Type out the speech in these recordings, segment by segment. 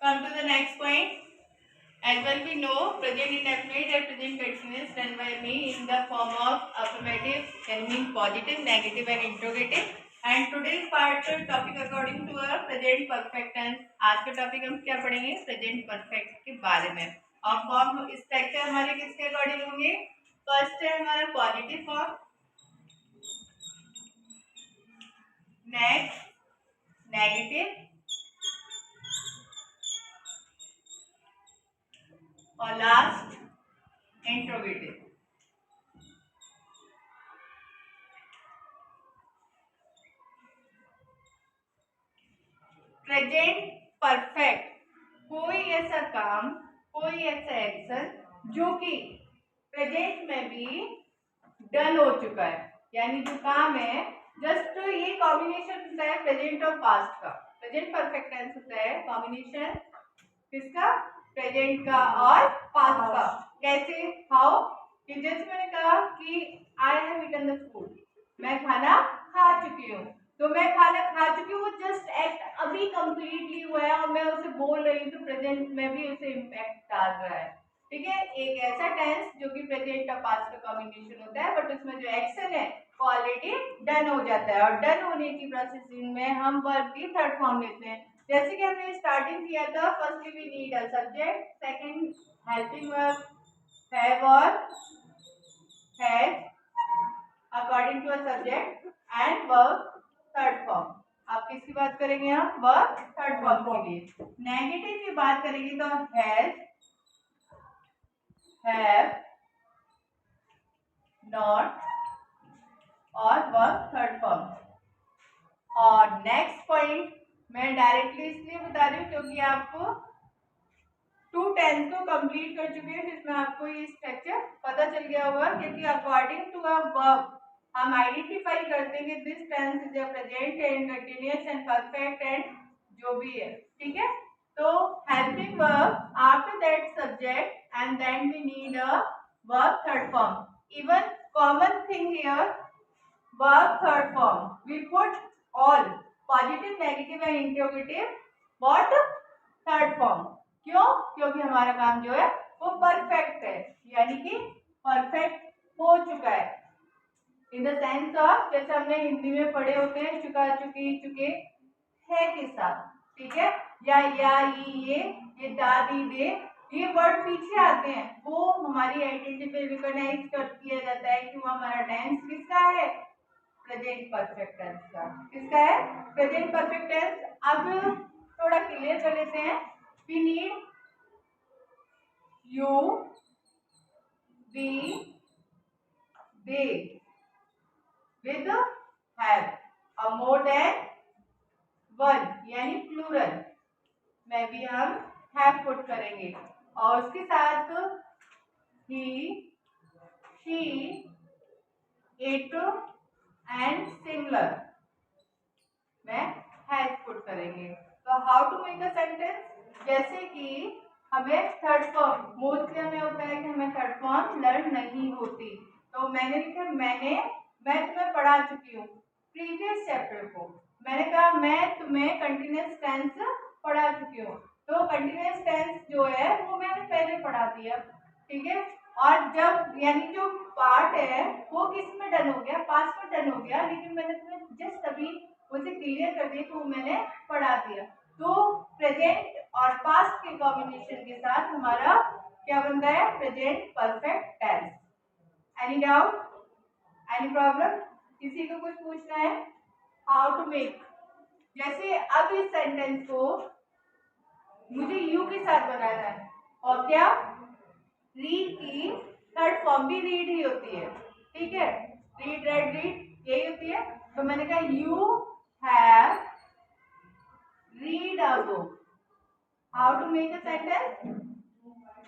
Come to the next point. As well we know, present indefinite and present continuous done by me in the form of affirmative, can mean positive, negative and interrogative. And today's part topic according to a present perfect tense. आज का topic हम क्या पढ़ेंगे? Present perfect के बारे में. और form structure हमारे किसके अकॉर्डिंग होंगे? फर्स्ट है हमारा पॉजिटिव फॉर्म, नेक्स्ट नेगेटिव और लास्ट इंट्रोगेटिव. प्रेजेंट परफेक्ट कोई ऐसा काम, कोई ऐसा एक्शन जो कि प्रेजेंट में भी डन हो चुका है, यानी जो काम है जस्ट ये कॉम्बिनेशन होता है प्रेजेंट और पास्ट का. प्रेजेंट परफेक्ट टेंस होता है कॉम्बिनेशन किसका? प्रेजेंट का और पास्ट का. कैसे? हाउ? कि जैसे मैंने कहा कि I have eaten the food, मैं खाना खा चुकी हूँ. तो मैं खाना खा चुकी हूँ, वो जस्ट एक्ट अभी कंप्लीटली हुआ है और मैं उसे बोल रही हूँ, तो प्रेजेंट में भी उसे इम्पैक्ट डाल रहा है. ठीक है, एक ऐसा टेंस जो कि प्रेजेंट और पास्ट का कॉम्बिनेशन होता है, बट उसमें जो एक्शन है वो ऑलरेडी डन हो जाता है. और डन होने की प्रोसेसिंग में हम वर्ब की थर्ड फॉर्म लेते हैं. जैसे कि हमने स्टार्टिंग किया था, firstly we need a subject, second helping verb have और has according to a subject and verb third form. आप किसकी बात करेंगे? हम वर्ब थर्ड फॉर्म के लिए. नेगेटिव की बात करेंगे तो हैज, हैव, नॉट और वर्ब थर्ड फॉर्म. और नेक्स्ट पॉइंट मैं डायरेक्टली इसलिए बता रही हूँ क्योंकि आपको 2 टेंस को कंप्लीट कर चुके हैं, जिसमें आपको ये स्ट्रक्चर पता चल गया होगा. क्योंकि अकॉर्डिंग टू अ वर्ब हम आइडेंटिफाई करते हैं कि this tense is a present and continuous and perfect and जो भी है. ठीक है, तो helping verb after that subject and then we need a verb third form. Even common thing here, verb third form we put all positive, negative and interrogative what third form. क्यों? क्योंकि हमारा काम जो है वो परफेक्ट है, यानी कि परफेक्ट हो चुका है. इन द सेंस ऑफ जैसे हमने हिंदी में पढ़े होते हैं चुका, चुकी, चुके है के साथ. ठीक है, या ये दा, दी, दे, ये वर्ड पीछे आते हैं, वो हमारी आइडेंटिटी पे रिकॉग्नाइज कर किया जाता है कि वो हमारा टेंस किसका है? प्रेजेंट परफेक्ट टेंस का. किसका है? Present perfect tense. अब थोड़ा क्लियर कर लेते हैं. We need you, we, they with have और मोर देन वन, यानी प्लूरल में भी हम हैव पुट करेंगे. और उसके साथ ही, शी, इट एंड सिमिलर में हैज पुट करेंगे. तो how to make a sentence? जैसे कि हमें थर्ड फॉर्म मोस्टली हमें होता है कि हमें थर्ड फॉर्म लर्न नहीं होती. तो मैंने लिखा मैं तुम्हें पढ़ा चुकी हूँ प्रीवियस चैप्टर को. मैंने कहा मैं तुम्हें कंटिन्यूअस टेंस पढ़ा चुकी हूँ. तो कंटिन्यूअस टेंस जो है वो मैंने पहले पढ़ा दिया. ठीक है, और जब यानी जो पार्ट है वो किस में डन हो गया? पास्ट में डन हो गया, लेकिन मैंने तुम्हें जस्ट अभी उसे क्लियर कर दिया तो मैंने पढ़ा दिया. तो प्रेजेंट और पास्ट के कॉम्बिनेशन के साथ हमारा क्या बनता है? Present perfect tense. Any doubt? Any problem? किसी को कुछ पूछना है? हाउ टू मेक, जैसे अब इस सेंटेंस को मुझे यू के साथ बनाना है, और क्या? रीड की थर्ड फॉर्म भी रीड ही होती है. ठीक है, रीड, रेड, रीड यही होती है. तो मैंने कहा you have read a book. How to make a sentence?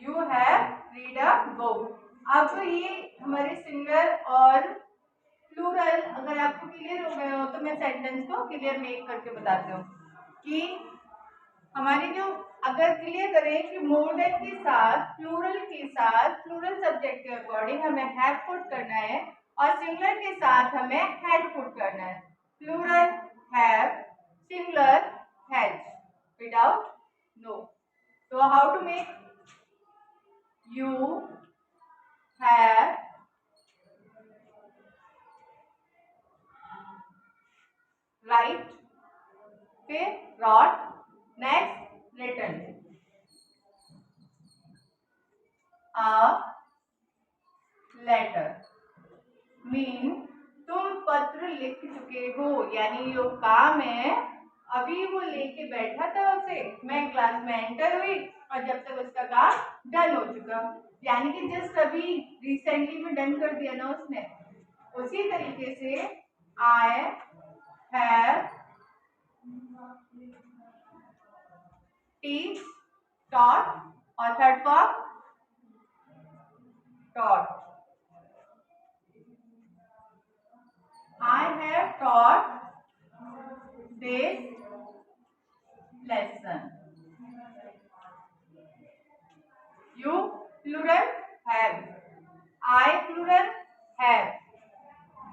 You have read a book. अब ये हमारे सिंगुलर और प्लूरल अगर आपको क्लियर हो गए हो तो मैं सेंटेंस को क्लियर मेक करके बताती हूँ कि हमारी जो अगर क्लियर करें कि मोर देन के साथ प्लूरल सब्जेक्ट के अकॉर्डिंग हमें हैव पुट करना है और सिंगुलर के साथ हमें हैड पुट करना है. Plural have, singular has, without no. तो how to make you have write, फिर wrote, next written a letter. Mean तुम पत्र लिख चुके हो, यानी जो काम है अभी वो लेके बैठा था उसे, मैं क्लास में एंटर हुई और जब तक उसका काम डन हो चुका, यानी कि जस्ट अभी रिसेंटली में डन कर दिया ना उसने। उसी तरीके से आई हैव टीच टॉट और third form taught. I have taught this lesson. You plural have. I plural have.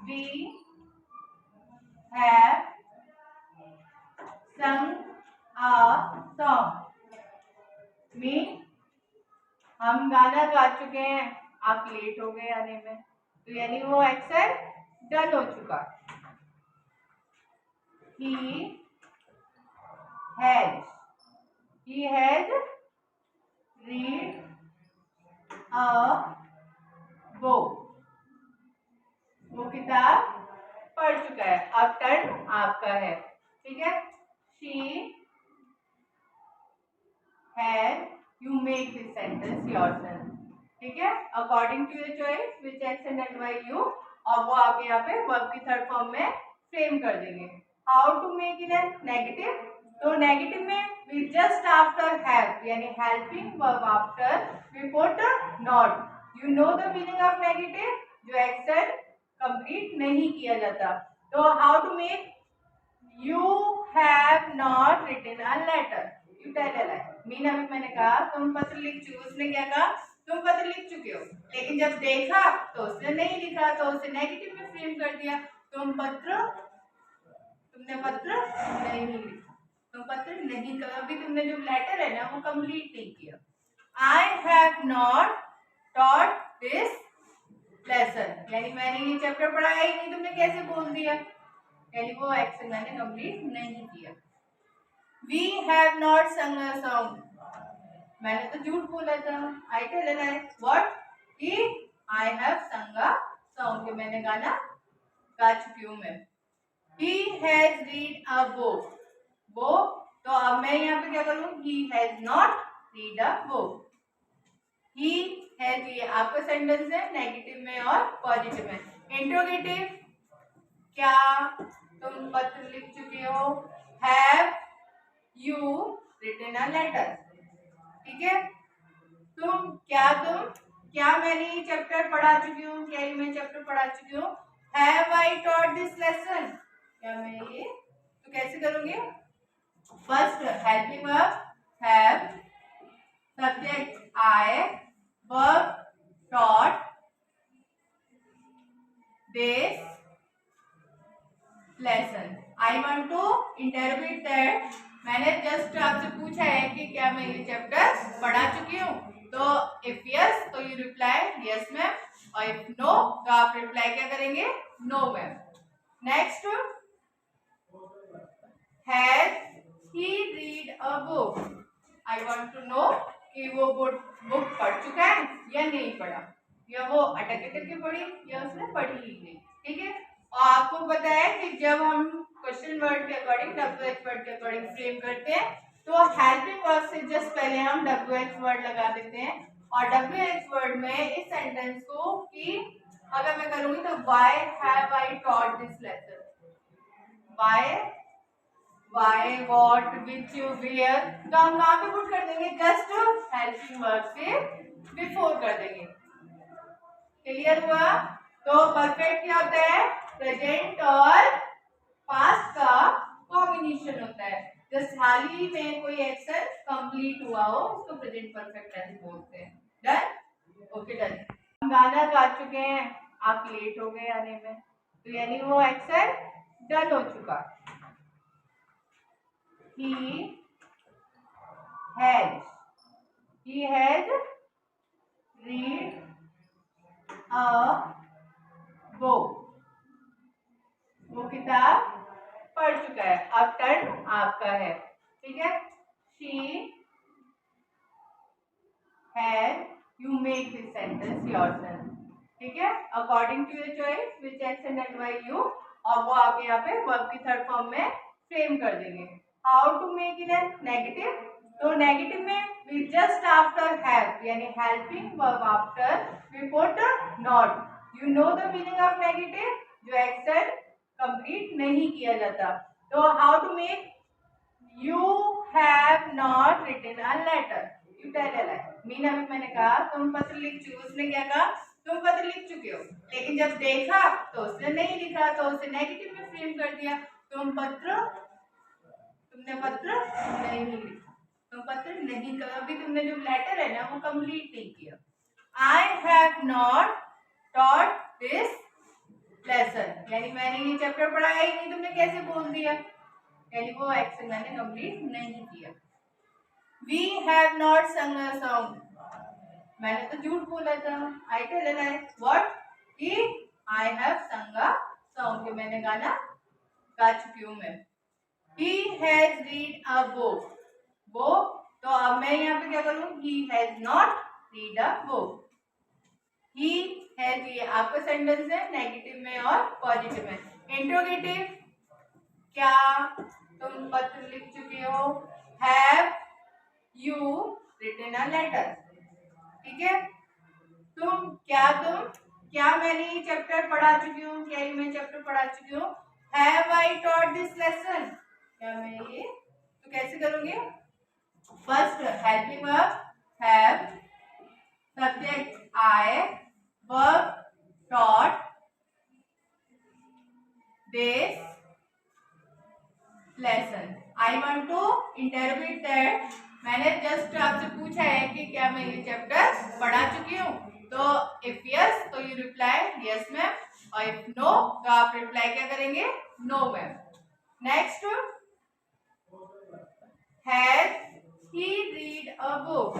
We have sung a song. Me हम गाना गा चुके हैं, आप लेट हो गए आने में, तो यानी वो एक्शन डन हो चुका। He has read a book. वो किताब पढ़ चुका है। अब टर्न आपका है, ठीक है। She has, you make this sentence yourself, ठीक है, according to your choice which action advise you, और वो आप यहाँ पे वर्ब की थर्ड फॉर्म में फ्रेम कर देंगे। How to make it an negative, तो नेगेटिव में we just after have, यानी helping verb after we put not. You know the meaning of negative, जो एक्शन कंप्लीट नहीं किया जाता। तो how to make you have not written a letter, you tell a lie। Mean अभी मैंने कहा तुम पत्र लिख चुके हो, उसने क्या कहा तुम पत्र लिख चुके हो, लेकिन जब देखा तो उसने नहीं लिखा, तो उसे नेगेटिव में फ्रेम कर दिया। तुमने पत्र नहीं लिखा, तुम पत्र नहीं कर, अभी तुमने जो लेटर है ना वो कंप्लीट नहीं किया। I have not taught this lesson, यानी मैंने ये चैप्टर पढ़ाया ही नहीं, तुमने कैसे बोल दिया, यानी वो एक्शन मैंने कंप्लीट नहीं किया। We have not sung a song, मैंने तो झूठ बोला था। I tell a lie, what? कि I have sung a song, कि मैंने गाना गा चुकी हूँ मैं। He has read a book, तो अब मैं यहाँ पे क्या करूँ, he has not read a book। He has, ये आपका सेंटेंस है नेगेटिव में और पॉजिटिव में। इंट्रोगेटिव, क्या तुम पत्र लिख चुके हो, have you written a letter, ठीक है। क्या मैंने ये चैप्टर पढ़ा चुकी हूँ, क्या ये मैं चैप्टर पढ़ा चुकी हूँ। Have I taught this lesson, क्या मैं ये, तो कैसे करूँगी, first helping verb have, subject I, verb taught this lesson। I want to interpret that, मैंने जस्ट आपसे पूछा है कि क्या मैं ये चैप्टर पढ़ा चुकी हूँ, तो इफ यस तो यू रिप्लाई यस मैम, और इफ नो तो आप रिप्लाई क्या करेंगे, no ma'am. Next, has he read a book, I want to know कि वो बुक पढ़ चुका है या नहीं पढ़ा, या वो अटक के पढ़ी या उसने पढ़ी ही नहीं, ठीक है। और आपको पता है कि जब हम क्वेश्चन वर्ड के अकॉर्डिंग WH वर्ड के अकॉर्डिंग फ्रेम करते हैं, तो हेल्पिंग वर्ब से जस्ट पहले हम WH वर्ड लगा देते हैं, और WH वर्ड में इस सेंटेंस को कि अगर मैं करूंगी तो why have I taught this lesson, why what which where, तो हम कहाँ पे पुट कर देंगे, जस्ट हेल्पिंग वर्ब से बिफोर कर देंगे। क्लियर हुआ। तो परफेक्ट क्या होता है, प्रेजेंट और पास्ट का कॉम्बिनेशन होता है। जस्ट हाल ही में कोई एक्शन कंप्लीट हुआ हो उसको प्रेजेंट परफेक्ट टेंस बोलते हैं। Done, okay done. हम गाना गा चुके हैं, आप लेट हो गए आने में, तो यानी वो एक्शन डन हो चुका। He has He has read a book. वो किताब पढ़ चुका है. अब टर्न आपका है. ठीक है. She has. You make this sentence yourself. ठीक है. According to your choice, which action advise you. और वो आप यहाँ पे वर्ब की थर्ड फॉर्म में फ्रेम कर देंगे. How to make it a negative? तो नेगेटिव में we just after have यानी helping verb after we put not. You know the meaning of negative? जो एक्शन कंप्लीट नहीं किया जाता. तो how to make? You have not written a letter. You tell a lie. Meena भी मैंने कहा तुम पत्र लिख चुके. उसने क्या कहा? तुम पत्र लिख चुके हो. लेकिन जब देखा तो उसने नहीं लिखा, तो उसे नेगेटिव में फ्रेम कर दिया. तुमने पत्र नहीं लिखा. तुम पत्र नहीं कर. अभी तुमने जो लेटर है ना वो कंप्लीट नहीं किया. I have not taught this lesson. यानी मैंने ये चैप्टर पढ़ाया ही नहीं. तुमने कैसे बोल दिया? यानी वो एक्शन मैंने कंप्लीट नहीं किया. We have not sung a song. मैंने तो झूठ बोला था. I tell a lie. What? कि I have sung a song. कि मैंने गाना गा चुकी हूँ मैं. He has read a book. वो तो अब मैं यहाँ पे क्या करूँ? He has not read a book. He has ये आपका सेंटेंस है नेगेटिव में और पॉजिटिव में. इंट्रोगेटिव क्या तुम पत्र लिख चुके हो? Have you written a letter? ठीक है. क्या मैंने ये चैप्टर पढ़ा चुकी हूँ? क्या ये मैं चैप्टर पढ़ा चुकी हूँ? Have I taught this lesson? क्या मैं ये तो कैसे करूँगी? First helping verb have, subject I, verb taught this lesson. I want to interpret that. मैंने जस्ट आपसे पूछा है कि क्या मैं ये चैप्टर पढ़ा चुकी हूँ. तो इफ यस तो यू रिप्लाई यस मैम, और इफ नो तो आप रिप्लाई क्या करेंगे? No ma'am. Next, has he read a book?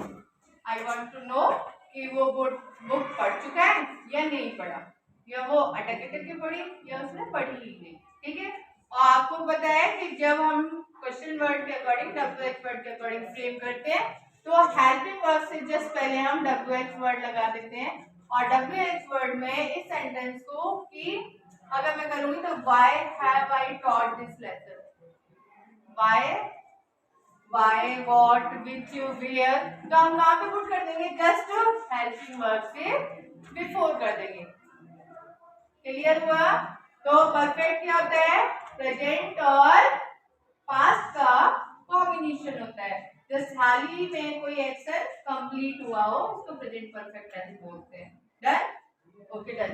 I want to know कि वो बुक पढ़ चुका है या नहीं पढ़ा, या वो अटक के पढ़ी या उसने पढ़ी ही नहीं. ठीक है. और आपको पता है कि जब हम क्वेश्चन वर्ड के अकॉर्डिंग WH वर्ड के अकॉर्डिंग फ्रेम करते हैं तो हेल्पिंग वर्ब से जस्ट पहले हम WH वर्ड लगा देते हैं. और WH वर्ड में इस सेंटेंस को कि अगर मैं करूंगी तो why have I taught this lesson? why what which where, तो हम कहाँ पे पुट कर देंगे? जस्ट हेल्पिंग वर्ब से बिफोर कर देंगे. क्लियर हुआ? तो परफेक्ट क्या होता है? प्रेजेंट और पास्ट का कॉम्बिनेशन होता है. जस्ट हाल ही में कोई एक्शन कंप्लीट हुआ हो उसको प्रेजेंट परफेक्ट टेंस बोलते हैं. डन? Okay done.